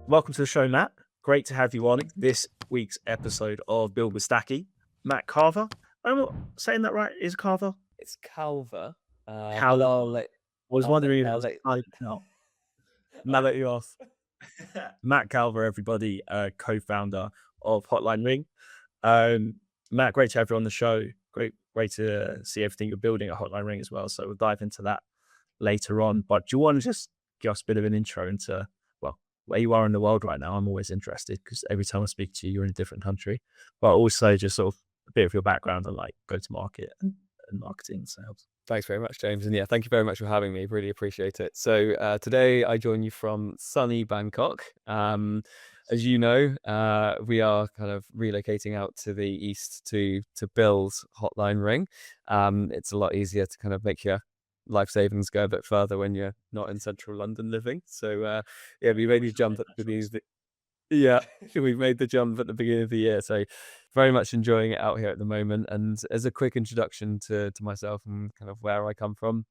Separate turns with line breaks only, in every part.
Welcome to the show, Matt. Great to have you on this week's episode of Build with Stakki. Matt Carver. I'm saying that right? Is it Carver?
It's Calver, but
Cal.
I'll let
Was
I'll let
wondering if it
I'll
was
let
no.
I'll
Matt,
let you off.
Matt Calver, everybody, co-founder of Hotline Ring. Um, Matt, great to have you on the show. Great to see everything you're building at Hotline Ring as well. So we'll dive into that later on. But do you want to just give us a bit of an intro into, well, where you are in the world right now? I'm always interested because every time I speak to you, you're in a different country. But also just sort of a bit of your background on like go-to-market and marketing and sales.
Thanks very much, James. And yeah, thank you very much for having me. Really appreciate it. So today I join you from sunny Bangkok. As you know, we are kind of relocating out to the east to build Hotline Ring. It's a lot easier to kind of make your life savings go a bit further when you're not in central London living. So yeah, we made you jump at the beginning. Yeah, we've made the jump at the beginning of the year, so very much enjoying it out here at the moment. And as a quick introduction to myself and kind of where I come from,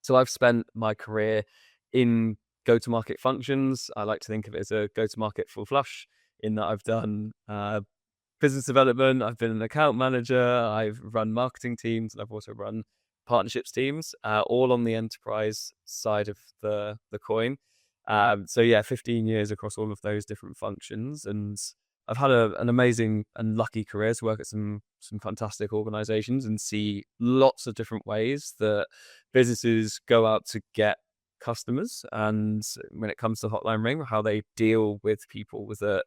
so I've spent my career in go-to-market functions. I like to think of it as a go-to-market full flush, in that I've done business development, I've been an account manager, I've run marketing teams, and I've also run partnerships teams, all on the enterprise side of the coin. So yeah, 15 years across all of those different functions, and I've had an amazing and lucky career to work at some fantastic organizations and see lots of different ways that businesses go out to get customers. And when it comes to Hotline Ring, how they deal with people with a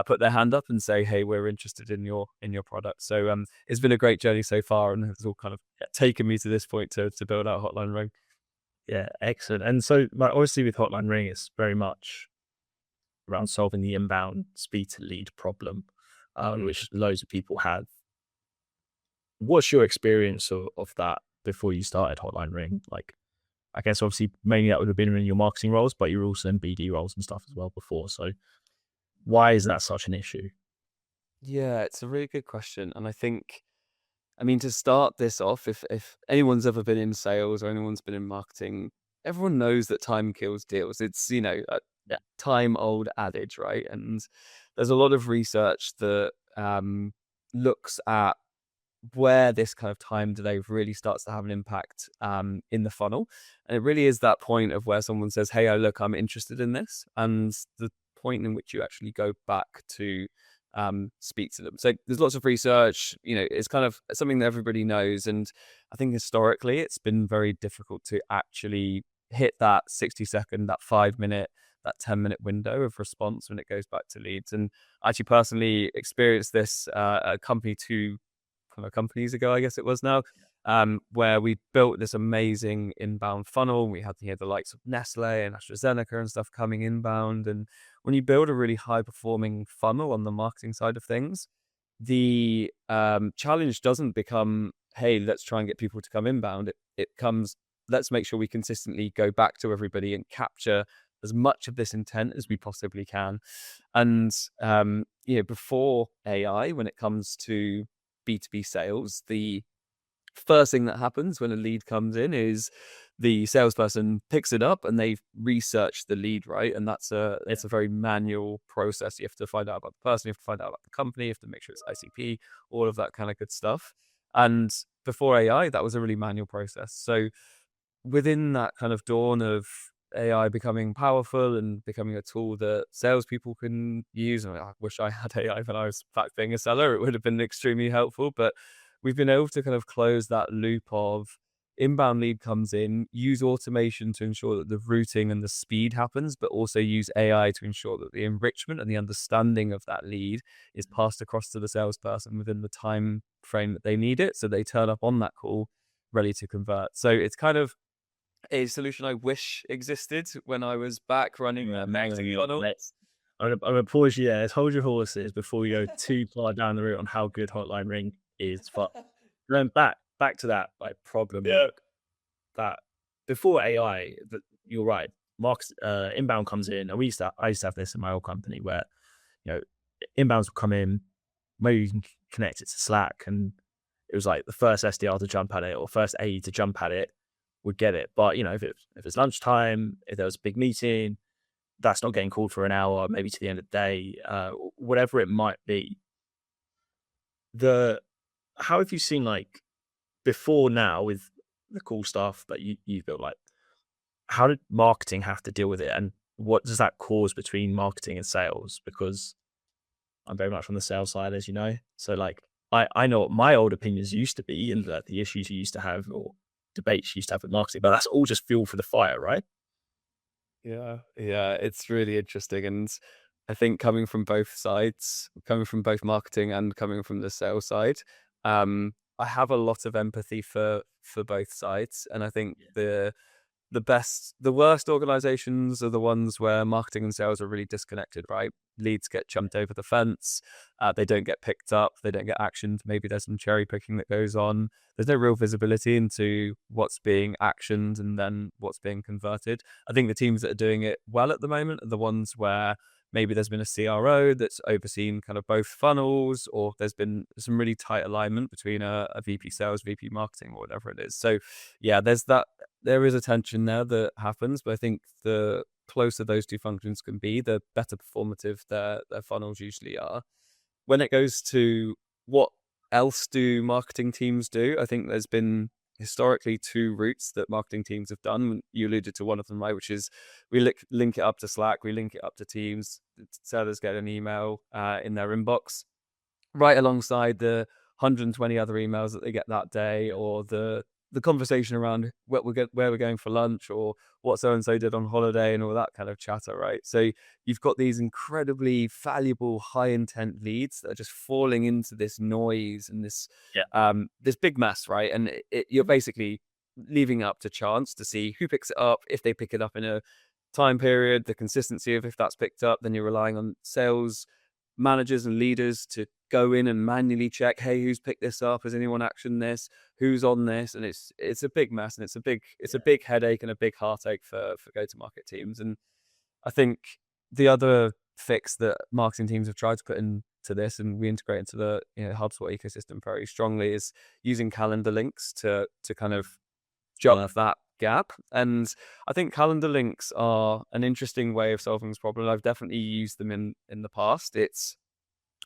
put their hand up and say, hey, we're interested in your product. So it's been a great journey so far, and it's all kind of taken me to this point to build out Hotline Ring.
Yeah, excellent. And so, like, obviously, with Hotline Ring, it's very much around solving the inbound speed to lead problem, which loads of people have. What's your experience of that before you started Hotline Ring? Like, I guess obviously mainly that would have been in your marketing roles, but you were also in BD roles and stuff as well before. So why is that such an issue?
Yeah, it's a really good question. And I mean, to start this off, if anyone's ever been in sales or anyone's been in marketing, everyone knows that time kills deals. It's, a
Yeah.
time old adage, right? And there's a lot of research that looks at where this kind of time delay really starts to have an impact in the funnel. And it really is that point of where someone says, hey, look, I'm interested in this. And the point in which you actually go back to speak to them. So there's lots of research, it's kind of something that everybody knows. And I think historically it's been very difficult to actually hit that 60-second, that 5-minute, that 10-minute window of response when it goes back to leads. And I actually personally experienced this at a company kind of companies ago, I guess it was now, where we built this amazing inbound funnel. We had the likes of Nestle and AstraZeneca and stuff coming inbound. And when you build a really high performing funnel on the marketing side of things, the challenge doesn't become, hey, let's try and get people to come inbound. It comes, let's make sure we consistently go back to everybody and capture as much of this intent as we possibly can. And before AI, when it comes to B2B sales, the first thing that happens when a lead comes in is the salesperson picks it up and they've researched the lead, right? And it's a very manual process. You have to find out about the person, you have to find out about the company, you have to make sure it's ICP, all of that kind of good stuff. And before AI, that was a really manual process. So within that kind of dawn of AI becoming powerful and becoming a tool that salespeople can use, and I wish I had AI when I was back being a seller, it would have been extremely helpful. But we've been able to kind of close that loop of inbound lead comes in, use automation to ensure that the routing and the speed happens, but also use AI to ensure that the enrichment and the understanding of that lead is passed across to the salesperson within the time frame that they need it. So they turn up on that call ready to convert. So it's kind of a solution I wish existed when I was back running a marketing funnel.
I'm gonna pause you there. Let's hold your horses before we go too far down the route on how good Hotline Ring is. But then back to that like problem.
Yeah.
That before AI, that you're right. Marks inbound comes in, and I used to have this in my old company where you know inbounds would come in. Maybe you can connect it to Slack, and it was like the first SDR to jump at it or first AE to jump at it would get it. But if it's lunchtime, if there was a big meeting, that's not getting called for an hour, maybe to the end of the day, whatever it might be. How have you seen, like, before now with the cool stuff that you built, like, how did marketing have to deal with it, and what does that cause between marketing and sales? Because I'm very much on the sales side, as you know. So, like, I know what my old opinions used to be, and the issues you used to have, or debates you used to have with marketing, but that's all just fuel for the fire, right?
Yeah, it's really interesting. And I think coming from both sides, coming from both marketing and coming from the sales side, I have a lot of empathy for both sides. And I think
Yeah.
the worst organizations are the ones where marketing and sales are really disconnected, right? Leads get
Yeah.
jumped over the fence. They don't get picked up. They don't get actioned. Maybe there's some cherry picking that goes on. There's no real visibility into what's being actioned and then what's being converted. I think the teams that are doing it well at the moment are the ones where maybe there's been a CRO that's overseen kind of both funnels, or there's been some really tight alignment between a VP sales, VP marketing, or whatever it is. So yeah, there is a tension there that happens, but I think the closer those two functions can be, the better performative their funnels usually are. When it goes to what else do marketing teams do, I think there's been historically two routes that marketing teams have done. You alluded to one of them, right? Which is we link it up to Slack, we link it up to Teams. Sellers get an email in their inbox right alongside the 120 other emails that they get that day, or the conversation around where we're going for lunch, or what so and so did on holiday, and all that kind of chatter, right? So you've got these incredibly valuable, high intent leads that are just falling into this noise and
Yeah.
this big mess, right? And you're basically leaving it up to chance to see who picks it up, if they pick it up in a time period, the consistency of if that's picked up. Then you're relying on sales managers and leaders to go in and manually check, hey, who's picked this up? Has anyone actioned this? Who's on this? And it's a big mess, and it's a big headache and a big heartache for go-to-market teams. And I think the other fix that marketing teams have tried to put into this, and we integrate into the HubSpot ecosystem very strongly, is using calendar links to kind of jump that gap. And I think calendar links are an interesting way of solving this problem. I've definitely used them in the past. It's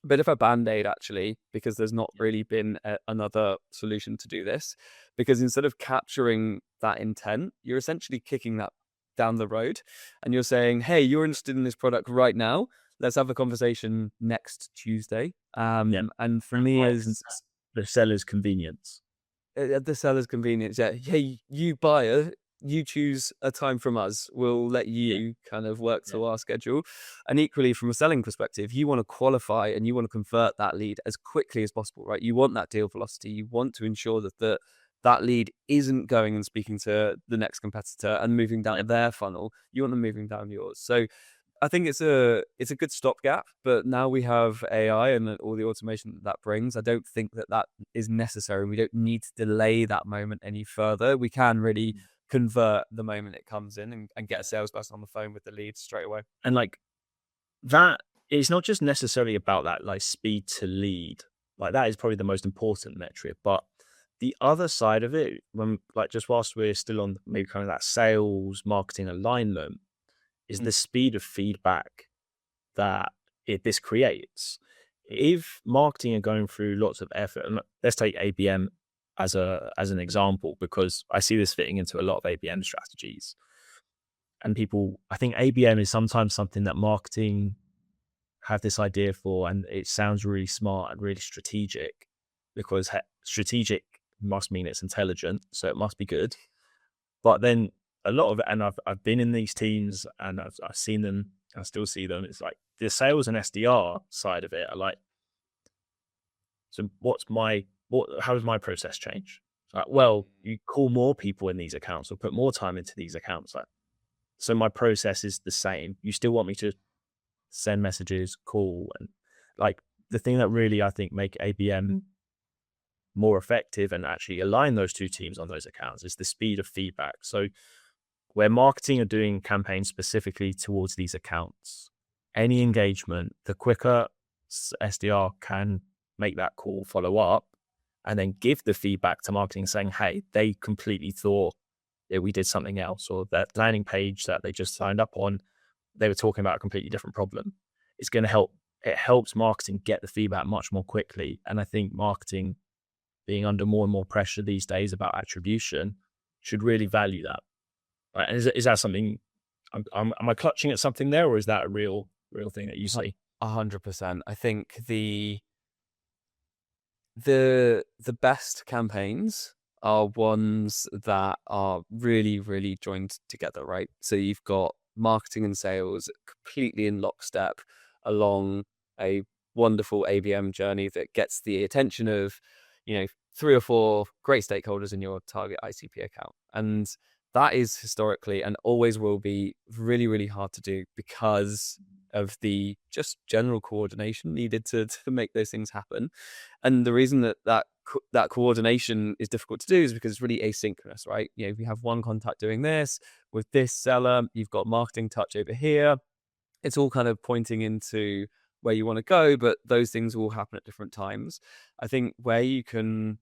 a bit of a band-aid, actually, because there's not really been another solution to do this. Because instead of capturing that intent, you're essentially kicking that down the road, and you're saying, hey, you're interested in this product right now, let's have a conversation next Tuesday.
Yeah.
And for me, as
The seller's convenience.
at the seller's convenience, yeah. Hey, you buyer, you choose a time from us. We'll let
Yeah.
you kind of work
Yeah.
to our schedule. And equally, from a selling perspective, you want to qualify and you want to convert that lead as quickly as possible, right? You want that deal velocity. You want to ensure that lead isn't going and speaking to the next competitor and moving down their funnel. You want them moving down yours. So I think it's a good stopgap, but now we have AI and all the automation that brings. I don't think that is necessary. We don't need to delay that moment any further. We can really convert the moment it comes in, and get a salesperson on the phone with the leads straight away.
And, like, that it's not just necessarily about that, like, speed to lead. Like, that is probably the most important metric, but the other side of it, when, like, just whilst we're still on maybe kind of that sales marketing alignment, is the speed of feedback that this creates. If marketing are going through lots of effort, and let's take ABM as an example, because I see this fitting into a lot of ABM strategies. And people, I think ABM is sometimes something that marketing have this idea for, and it sounds really smart and really strategic, because strategic must mean it's intelligent, so it must be good. But then a lot of it, and I've been in these teams, and I've seen them, I still see them. It's like the sales and SDR side of it are like, so how does my process change? It's like, well, you call more people in these accounts or put more time into these accounts. Like, so my process is the same. You still want me to send messages, call, and, like, the thing that really, I think, make ABM more effective and actually align those two teams on those accounts is the speed of feedback. So where marketing are doing campaigns specifically towards these accounts, any engagement, the quicker SDR can make that call, follow up, and then give the feedback to marketing saying, hey, they completely thought that we did something else, or that landing page that they just signed up on, they were talking about a completely different problem. It's going to help. It helps marketing get the feedback much more quickly. And I think marketing being under more and more pressure these days about attribution should really value that. Right? And is that something? Am I clutching at something there, or is that a real thing that you see?
100%. I think the best campaigns are ones that are really, really joined together, right? So you've got marketing and sales completely in lockstep along a wonderful ABM journey that gets the attention of, 3 or 4 great stakeholders in your target ICP account. And that is historically and always will be really, really hard to do because of the just general coordination needed to make those things happen. And the reason that coordination is difficult to do is because it's really asynchronous, right? If you have one contact doing this with this seller, you've got marketing touch over here. It's all kind of pointing into where you want to go, but those things will happen at different times. I think where you can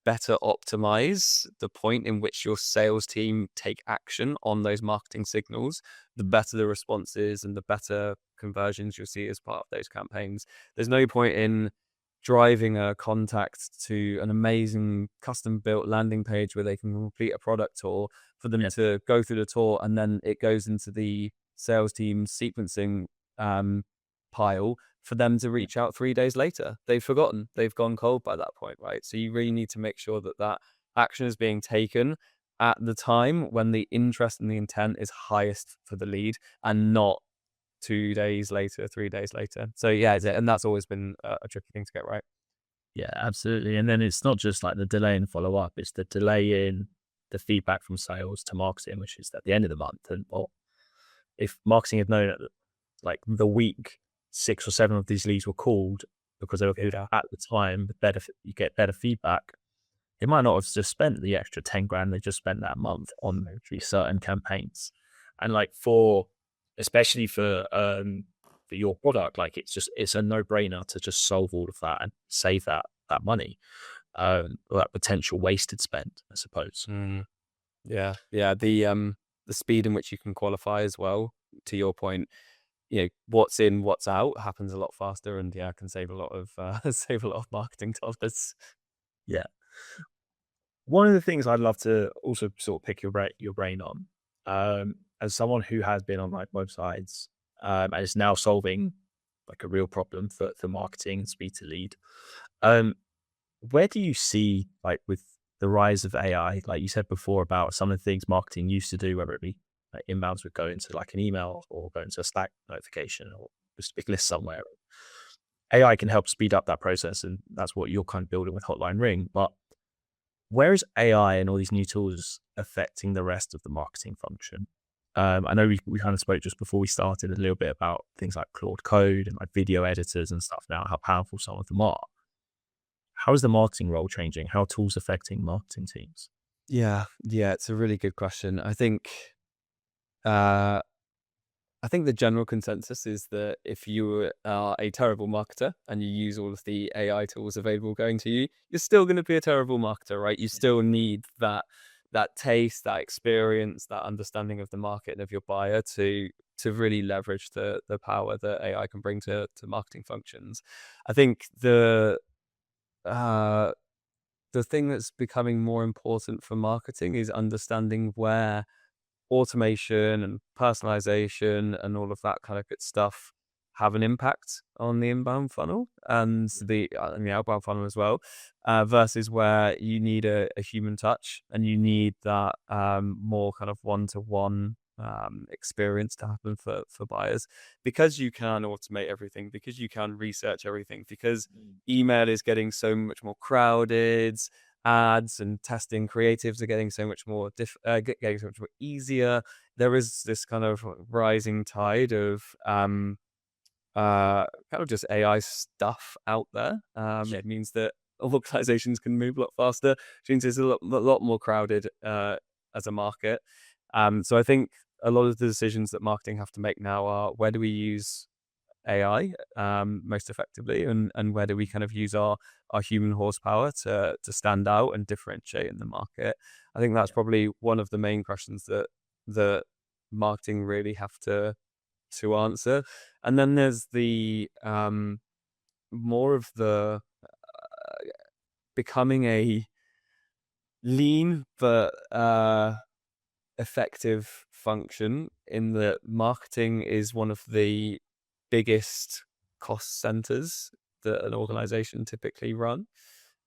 better optimize the point in which your sales team take action on those marketing signals, the better the response is and the better conversions you'll see as part of those campaigns. There's no point in driving a contact to an amazing custom built landing page where they can complete a product tour for them to go through the tour, and then it goes into the sales team sequencing pile for them to reach out 3 days later. They've forgotten, they've gone cold by that point, right? So you really need to make sure that action is being taken at the time when the interest and the intent is highest for the lead, and not 2 days later, 3 days later. So yeah, and that's always been a tricky thing to get right.
Yeah, absolutely. And then it's not just like the delay in follow up; it's the delay in the feedback from sales to marketing, which is at the end of the month. And if marketing had known that, like the week 6 or 7 of these leads were called because they were good at the time, you get better feedback. It might not have just spent the extra 10 grand they just spent that month on these certain campaigns. And like especially for your product, like it's a no brainer to just solve all of that and save that money, or that potential wasted spend, I suppose.
Yeah. The speed in which you can qualify as well, to your point, what's in, what's out happens a lot faster, and can save a lot of marketing dollars.
Yeah. One of the things I'd love to also sort of pick your brain on, as someone who has been on like both sides, and is now solving like a real problem for marketing and speed to lead. Where do you see, like, with the rise of AI, like you said before about some of the things marketing used to do, whether it be like inbounds would go into like an email or go into a Slack notification or a specific list somewhere. AI can help speed up that process, and that's what you're kind of building with Hotline Ring. But where is AI and all these new tools affecting the rest of the marketing function? I know we kind of spoke just before we started a little bit about things like Claude Code and like video editors and stuff now, how powerful some of them are. How is the marketing role changing? How are tools affecting marketing teams?
Yeah, it's a really good question. I think the general consensus is that if you are a terrible marketer and you use all of the AI tools available going to you, you're still going to be a terrible marketer, right? You still need that taste, that experience, that understanding of the market and of your buyer to really leverage the power that AI can bring to marketing functions. I think the thing that's becoming more important for marketing is understanding where automation and personalization and all of that kind of good stuff have an impact on the inbound funnel and the outbound funnel as well, versus where you need a human touch and you need that more kind of one-to-one experience to happen for buyers, because you can automate everything, because you can research everything, because email is getting so much more crowded, ads and testing creatives are getting so much more getting so much more easier. There is this kind of rising tide of kind of just AI stuff out there. It means that organizations can move a lot faster, which means it's a lot more crowded as a market. So I think a lot of the decisions that marketing have to make now are, where do we use AI most effectively, and where do we kind of use our human horsepower to stand out and differentiate in the market? I think that's probably one of the main questions that marketing really have to to answer. And then there's the more of the becoming a lean but effective function, in that marketing is one of the biggest cost centers that an organization typically run.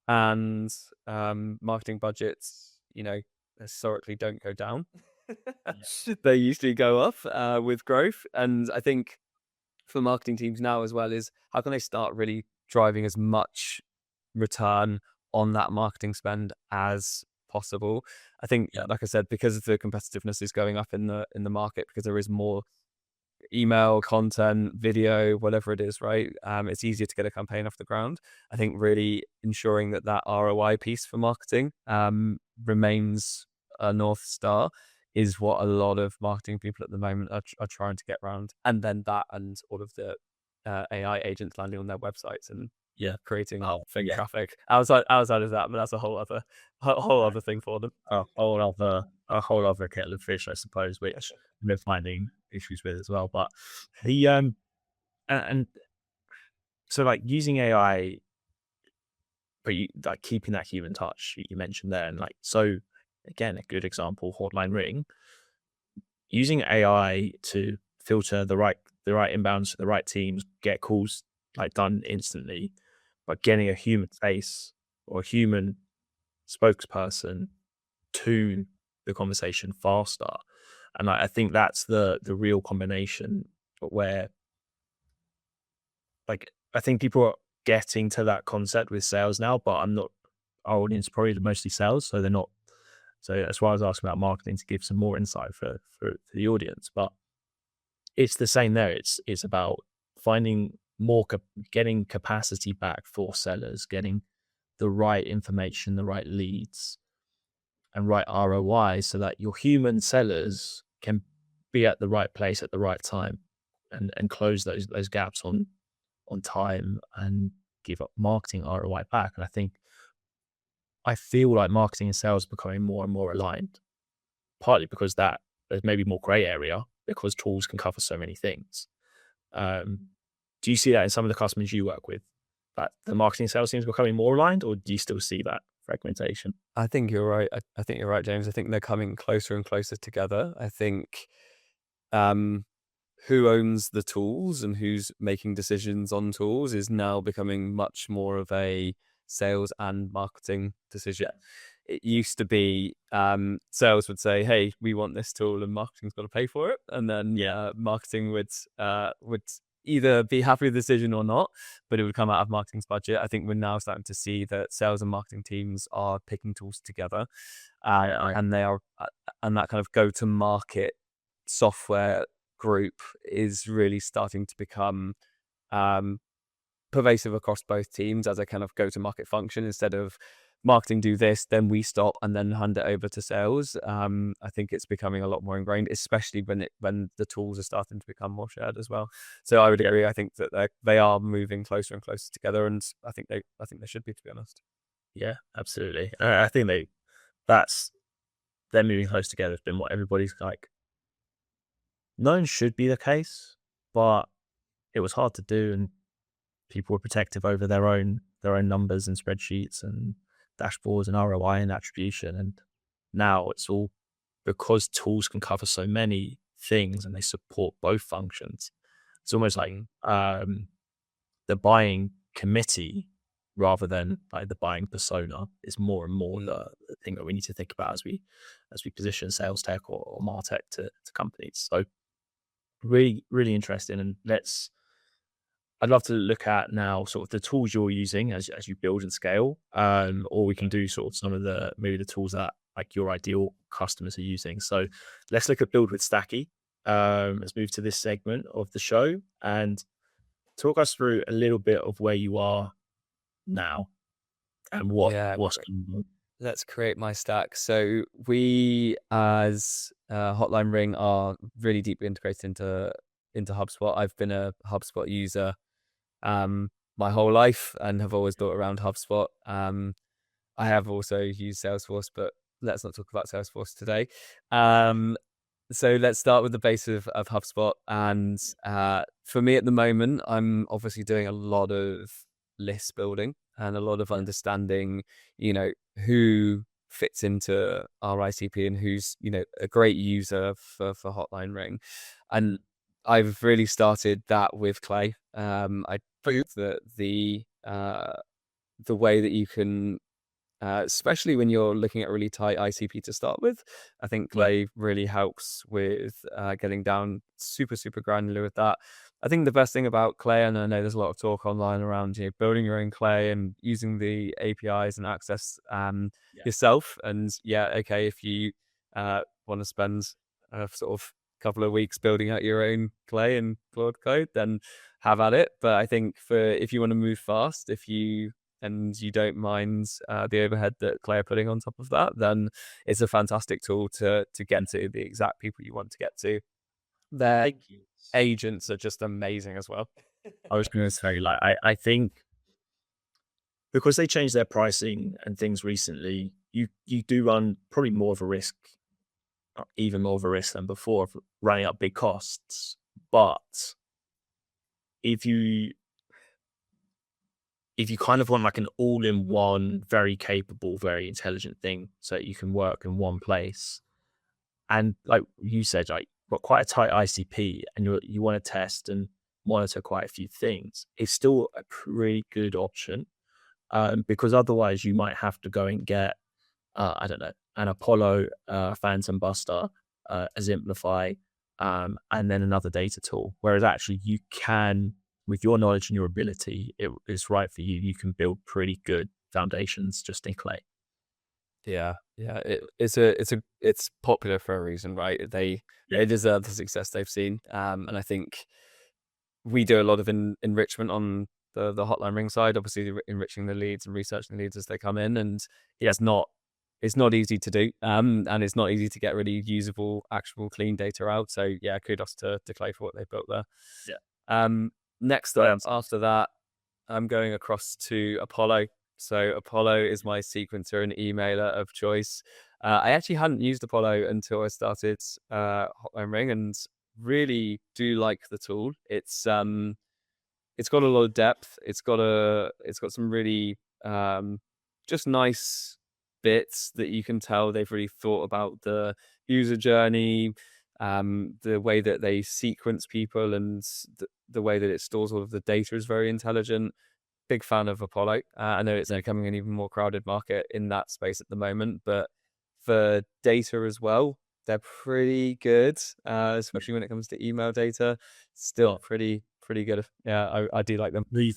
And marketing budgets, historically don't go down. They usually go up with growth. And I think for marketing teams now as well is, how can they start really driving as much return on that marketing spend as possible? I think, like I said, because the competitiveness is going up in the market, because there is more email content, video, whatever it is, right? It's easier to get a campaign off the ground. I think really ensuring that ROI piece for marketing remains a North Star is what a lot of marketing people at the moment are trying to get around. And then that, and all of the AI agents landing on their websites and creating traffic outside of that, but that's a whole other thing for them.
A whole other kettle of fish, I suppose, which we're finding issues with as well. But the and so like using AI, but like keeping that human touch you mentioned there, and like, so again, a good example, Hotline Ring, using AI to filter the right inbounds to the right teams, get calls like done instantly, but getting a human face or a human spokesperson to the conversation faster. And I think that's the real combination, where like I think people are getting to that concept with sales now, but our audience is probably mostly sales, so they're not. So that's why I was asking about marketing, to give some more insight for the audience. But it's the same there. It's about finding more, getting capacity back for sellers, getting the right information, the right leads, and right ROI, so that your human sellers can be at the right place at the right time, and close those gaps on time, and give up marketing ROI back. And I feel like marketing and sales are becoming more and more aligned, partly because that there's maybe more gray area, because tools can cover so many things. Do you see that in some of the customers you work with, that the marketing and sales teams becoming more aligned, or do you still see that fragmentation?
I think you're right. I think you're right, James. I think they're coming closer and closer together. I think who owns the tools and who's making decisions on tools is now becoming much more of a sales and marketing decision. It used to be sales would say, "Hey, we want this tool," and marketing's got to pay for it. And then marketing would either be happy with the decision or not, but it would come out of marketing's budget. I think we're now starting to see that sales and marketing teams are picking tools together, and they are, and that kind of go-to-market software group is really starting to become pervasive across both teams as a kind of go-to-market function. Instead of marketing do this, then we stop and then hand it over to sales. I think it's becoming a lot more ingrained, especially when the tools are starting to become more shared as well. So I would agree. I think that they are moving closer and closer together, and I think they should be, to be honest.
Yeah, absolutely. I think they're moving close together. It's been what everybody's like known should be the case, but it was hard to do, and people were protective over their own numbers and spreadsheets and dashboards and ROI and attribution. And now it's all, because tools can cover so many things and they support both functions. It's almost like the buying committee, rather than like the buying persona, is more and more the thing that we need to think about as we position sales tech or martech to companies. So really, really interesting. And I'd love to look at now sort of the tools you're using as you build and scale, or we can do sort of some of maybe the tools that like your ideal customers are using. So let's look at build with Stakki. Let's move to this segment of the show and talk us through a little bit of where you are now and what's going on.
Let's create my stack. So we, as Hotline Ring, are really deeply integrated into HubSpot. I've been a HubSpot user my whole life and have always built around HubSpot. I have also used Salesforce, but let's not talk about Salesforce today. So let's start with the base of HubSpot. And for me at the moment, I'm obviously doing a lot of list building and a lot of understanding, who fits into our ICP and who's, a great user for Hotline Ring. And I've really started that with Clay. I think that the way that you can especially when you're looking at really tight ICP to start with. I think
Yeah.
Clay really helps with getting down super, super granular with that. I think the best thing about Clay, and I know there's a lot of talk online around building your own Clay and using the APIs and access
Yeah.
yourself. And yeah, okay, if you want to spend a sort of couple of weeks building out your own Clay and Claude code, then have at it. But I think if you want to move fast, and you don't mind the overhead that Clay are putting on top of that, then it's a fantastic tool to get to the exact people you want to get to. Their
Thank you.
agents are just amazing as well.
I was going to say, like, I think because they changed their pricing and things recently, you do run probably more of a risk, even more of a risk than before, of running up big costs. But if you if you kind of want like an all-in-one, very capable, very intelligent thing, so that you can work in one place, and like you said, like got quite a tight ICP, and you want to test and monitor quite a few things, it's still a pretty good option. Because otherwise you might have to go and get I don't know, an Apollo, Phantom Buster, a Zimplify, and then another data tool. Whereas actually you can, with your knowledge and your ability, it is right for you. You can build pretty good foundations just in Clay.
Yeah, yeah. It's popular for a reason, right?
Yeah,
They deserve the success they've seen. And I think we do a lot of enrichment on the Hotline Ring side, obviously enriching the leads and researching the leads as they come in. And yeah, it's not easy to do. And it's not easy to get really usable, actual clean data out. So yeah, kudos to Clay for what they built there.
yeah.
Next
Got
up
it.
after that, I'm going across to Apollo. So Apollo is my sequencer and emailer of choice. I actually hadn't used Apollo until I started Hotline Ring, and really do like the tool. It's got a lot of depth. It's got some really just nice bits that you can tell they've really thought about the user journey, the way that they sequence people, and the way that it stores all of the data is very intelligent. Big fan of Apollo. I know it's becoming an even more crowded market in that space at the moment, but for data as well, they're pretty good,
Yeah.
especially when it comes to email data. Still
Oh,
pretty good. Yeah, I do like them.
really,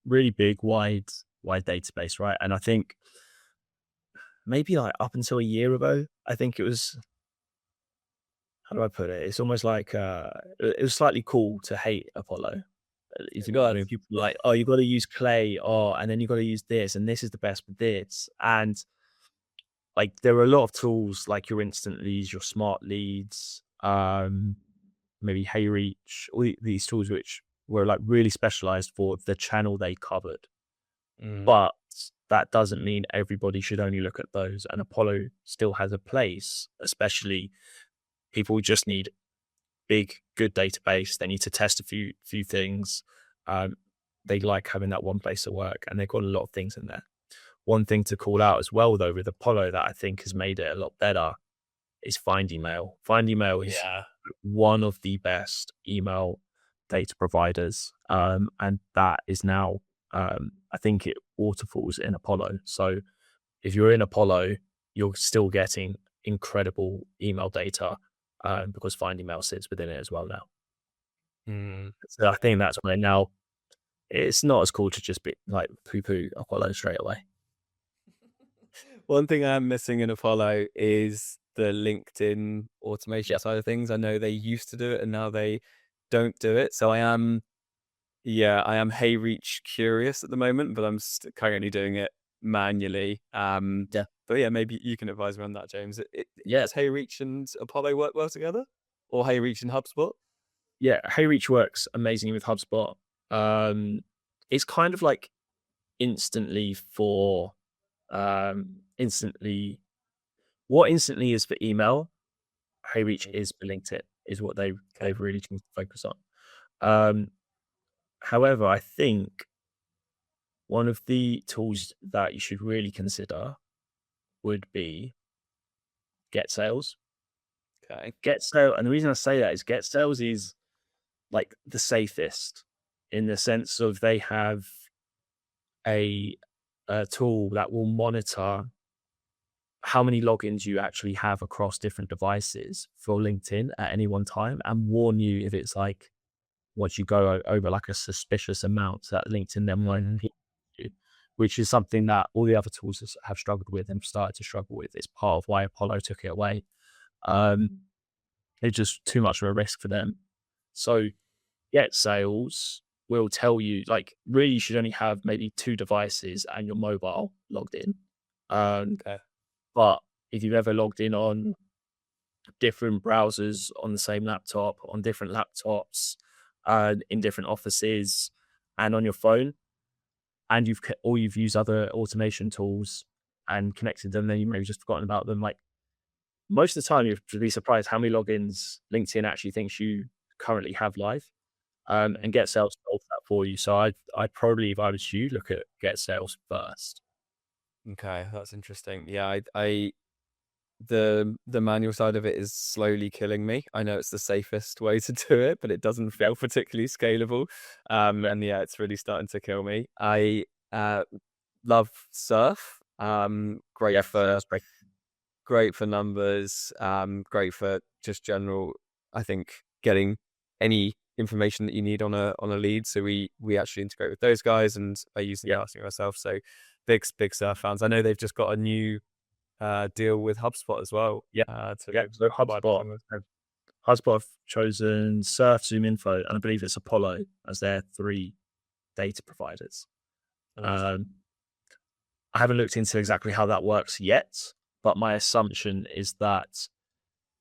really big, wide database, right? And I think maybe like up until a year ago, I think it was, how do I put it? It's almost like it was slightly cool to hate Apollo. If you know what I mean, people were like, "Oh, you got to use Clay, oh, and then you got to use this, and this is the best for this." And like, there are a lot of tools like your instant leads, your smart leads, maybe HeyReach, these tools which were like really specialized for the channel they covered.
Mm.
But that doesn't mean everybody should only look at those. And Apollo still has a place, especially people who just need big, good database. They need to test a few things. Um, they like having that one place to work, and they've got a lot of things in there. One thing to call out as well, though, with Apollo that I think has made it a lot better is Find Email. Find Email is
Yeah.
one of the best email data providers, and that is now, I think it waterfalls in Apollo. So if you're in Apollo, you're still getting incredible email data, because Find Email sits within it as well now.
Mm.
So I think that's why now it's not as cool to just be like poo poo Apollo straight away.
One thing I am missing in Apollo is the LinkedIn automation
Yeah,
side of things. I know they used to do it and now they don't do it. So I am HeyReach curious at the moment, but I'm currently doing it manually.
yeah,
But yeah, maybe you can advise me on that, James.
yeah,
Does HeyReach and Apollo work well together, or HeyReach and HubSpot?
yeah. HeyReach works amazingly with HubSpot. Um, it's kind of like instantly for instantly what instantly is for email. Hey Reach is for LinkedIn, is what they've really chosen to focus on. Um, However, I think one of the tools that you should really consider would be Get Sales.
Okay.
Get Sale, and the reason I say that is Get Sales is like the safest in the sense of they have a, a tool that will monitor how many logins you actually have across different devices for LinkedIn at any one time and warn you if it's like once you go over like a suspicious amount that LinkedIn then might
Mhm.
hit you, which is something that all the other tools have struggled with and started to struggle with. It's part of why Apollo took it away. Um, it's just too much of a risk for them. So Get Sales will tell you like really you should only have maybe two devices and your mobile logged in. Um,
Okay.
but if you've ever logged in on different browsers on the same laptop, on different laptops, in different offices, and on your phone, and you've used other automation tools and connected them, then you maybe just forgotten about them. Like most of the time, you'd be surprised how many logins LinkedIn actually thinks you currently have live, and Get Sales solves that for you. So I'd probably, if I was you, look at Get Sales first.
Okay, that's interesting. Yeah, I the manual side of it is slowly killing me. I know it's the safest way to do it, but it doesn't
Yeah,
feel particularly scalable.
yeah,
And yeah, it's really starting to kill me. I love Surf.
yeah. That's great.
Great for numbers. Great for just general. I think getting any information that you need on a lead. So we actually integrate with those guys, and I use them
Yeah,
personally myself. So big Surf fans. I know they've just got a new deal with HubSpot as well.
yeah,
To
yeah. So
provide
HubSpot.
performance.
HubSpot have chosen Surf, Zoom Info, and I believe it's Apollo as their three data providers.
Nice.
Um, I haven't looked into exactly how that works yet, but my assumption is that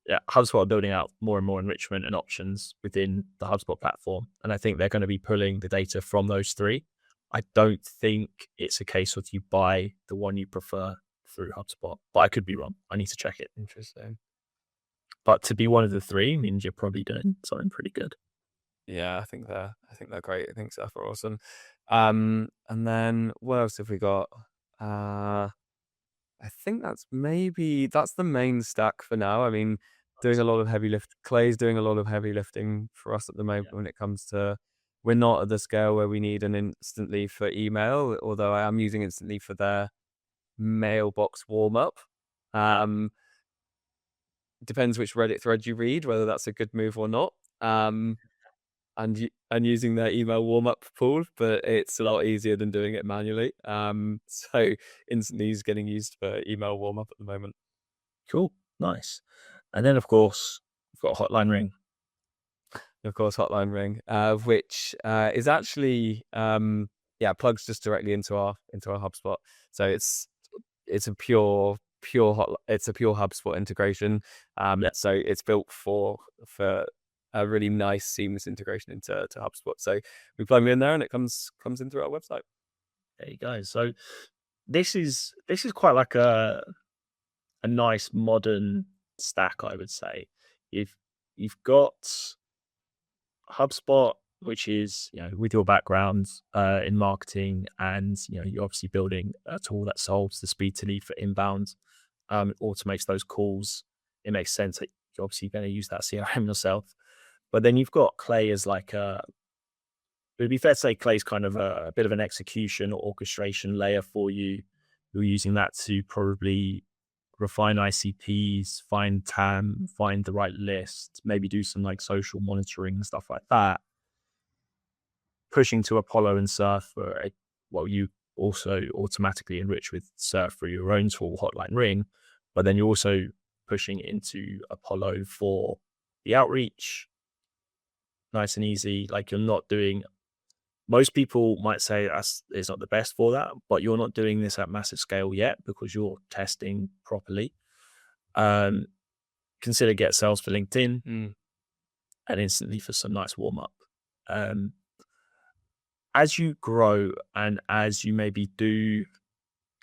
yeah, HubSpot are building out more and more enrichment and options within the HubSpot platform. And I think they're going to be pulling the data from those three. I don't think it's a case of you buy the one you prefer through HubSpot, but I could be wrong. I need to check it.
Interesting.
But to be one of the three means you're probably doing something pretty good.
Yeah, I think they're great. I think Surf are awesome. And then what else have we got? Uh, I think that's the main stack for now. I mean, doing a lot of heavy lift. Clay's doing a lot of heavy lifting for us at the moment
Yeah.
when it comes to. We're not at the scale where we need an instantly for email, although I am using instantly for their mailbox warm up. Um, Depends which Reddit thread you read, whether that's a good move or not. Um, and using their email warm up pool, but it's a lot easier than doing it manually. So instantly is getting used for email warm up at the moment.
Cool. Nice. And then, of course, we've got Hotline Ring.
Of course, Hotline Ring, which is actually yeah, plugs just directly into our HubSpot. So it's a it's a pure HubSpot integration.
Yeah.
So it's built for a really nice seamless integration to HubSpot. So we plug it in there and it comes in through our website.
There you go. So this is quite like a nice modern stack, I would say. You've you've got HubSpot, which is with your background in marketing, and you're obviously building a tool that solves the speed to lead for inbound, automates those calls. It makes sense that you're obviously going to use that CRM yourself. But then you've got Clay as like a. It would be fair to say Clay's kind of a bit of an execution or orchestration layer for you. You're using that to probably refine ICPs, find TAM, find the right list, maybe do some like social monitoring and stuff like that. Pushing to Apollo and Surf well, you also automatically enrich with Surf for your own tool, Hotline Ring, but then you're also pushing into Apollo for the outreach, nice and easy. Like you're not doing. Most people might say that's it's not the best for that, but you're not doing this at massive scale yet because you're testing properly. Um, Consider Get Sales for LinkedIn
Mm.
and instantly for some nice warm up. Um, as you grow and as you maybe do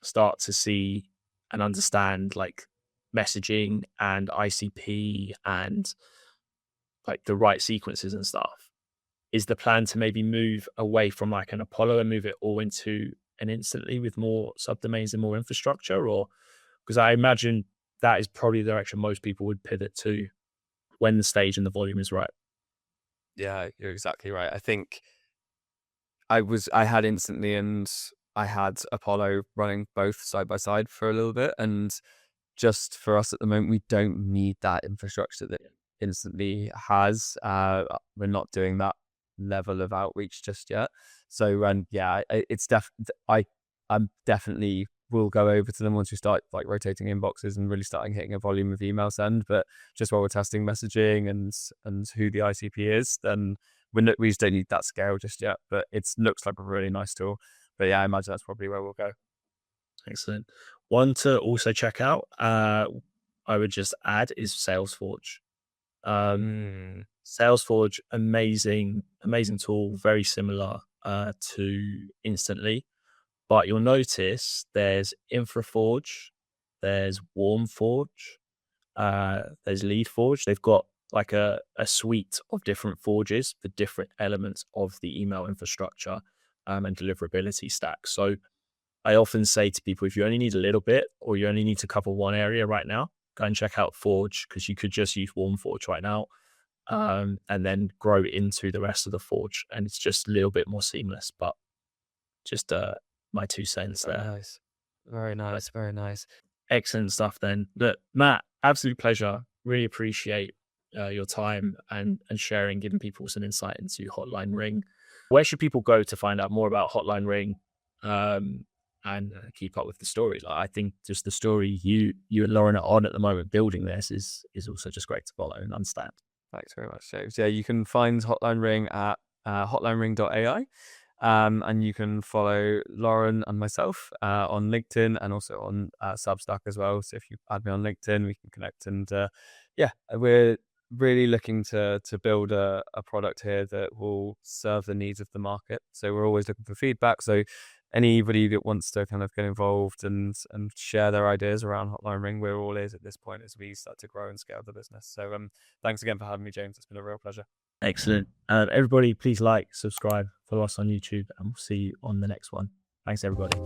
start to see and understand like messaging and ICP and like the right sequences and stuff, is the plan to maybe move away from like an Apollo and move it all into an Instantly with more subdomains and more infrastructure? Or because I imagine that is probably the direction most people would pivot to when the stage and the volume is right.
Yeah, you're exactly right. I think I had Instantly and I had Apollo running both side by side for a little bit. And just for us at the moment, we don't need that infrastructure that Instantly has. We're not doing that level of outreach just yet. So, yeah, it's I'm definitely will go over to them once we start like rotating inboxes and really starting hitting a volume of email send. But just while we're testing messaging and who the ICP is, then we just don't need that scale just yet. But it looks like a really nice tool. But yeah, I imagine that's probably where we'll go.
Excellent. One to also check out, I would just add, is SalesForge. Um,
Mm.
SalesForge, amazing tool, very similar to Instantly. But you'll notice there's InfraForge, there's WarmForge, there's LeadForge. They've got like a suite of different forges for different elements of the email infrastructure and deliverability stack. So I often say to people, if you only need a little bit or you only need to cover one area right now, go and check out Forge, because you could just use WarmForge right now and then grow into the rest of the Forge. And it's just a little bit more seamless, but just my 2 cents
Very
there.
nice. Very nice. Very nice.
Excellent stuff then. Look, Matt, absolute pleasure. Really appreciate your time and sharing, giving people some insight into Hotline Ring. Where should people go to find out more about Hotline Ring and keep up with the story? Like, I think just the story you and Lauren are on at the moment building this is also just great to follow and understand.
Thanks very much, James. Yeah, you can find Hotline Ring at hotlinering.ai. And you can follow Lauren and myself on LinkedIn and also on Substack as well. So if you add me on LinkedIn, we can connect. And yeah, we're really looking to build a product here that will serve the needs of the market. So we're always looking for feedback. So anybody that wants to kind of get involved and share their ideas around Hotline Ring, we're all ears at this point as we start to grow and scale the business. So thanks again for having me, James. It's been a real pleasure.
Excellent. Everybody, please like, subscribe, follow us on YouTube, and we'll see you on the next one. Thanks, everybody.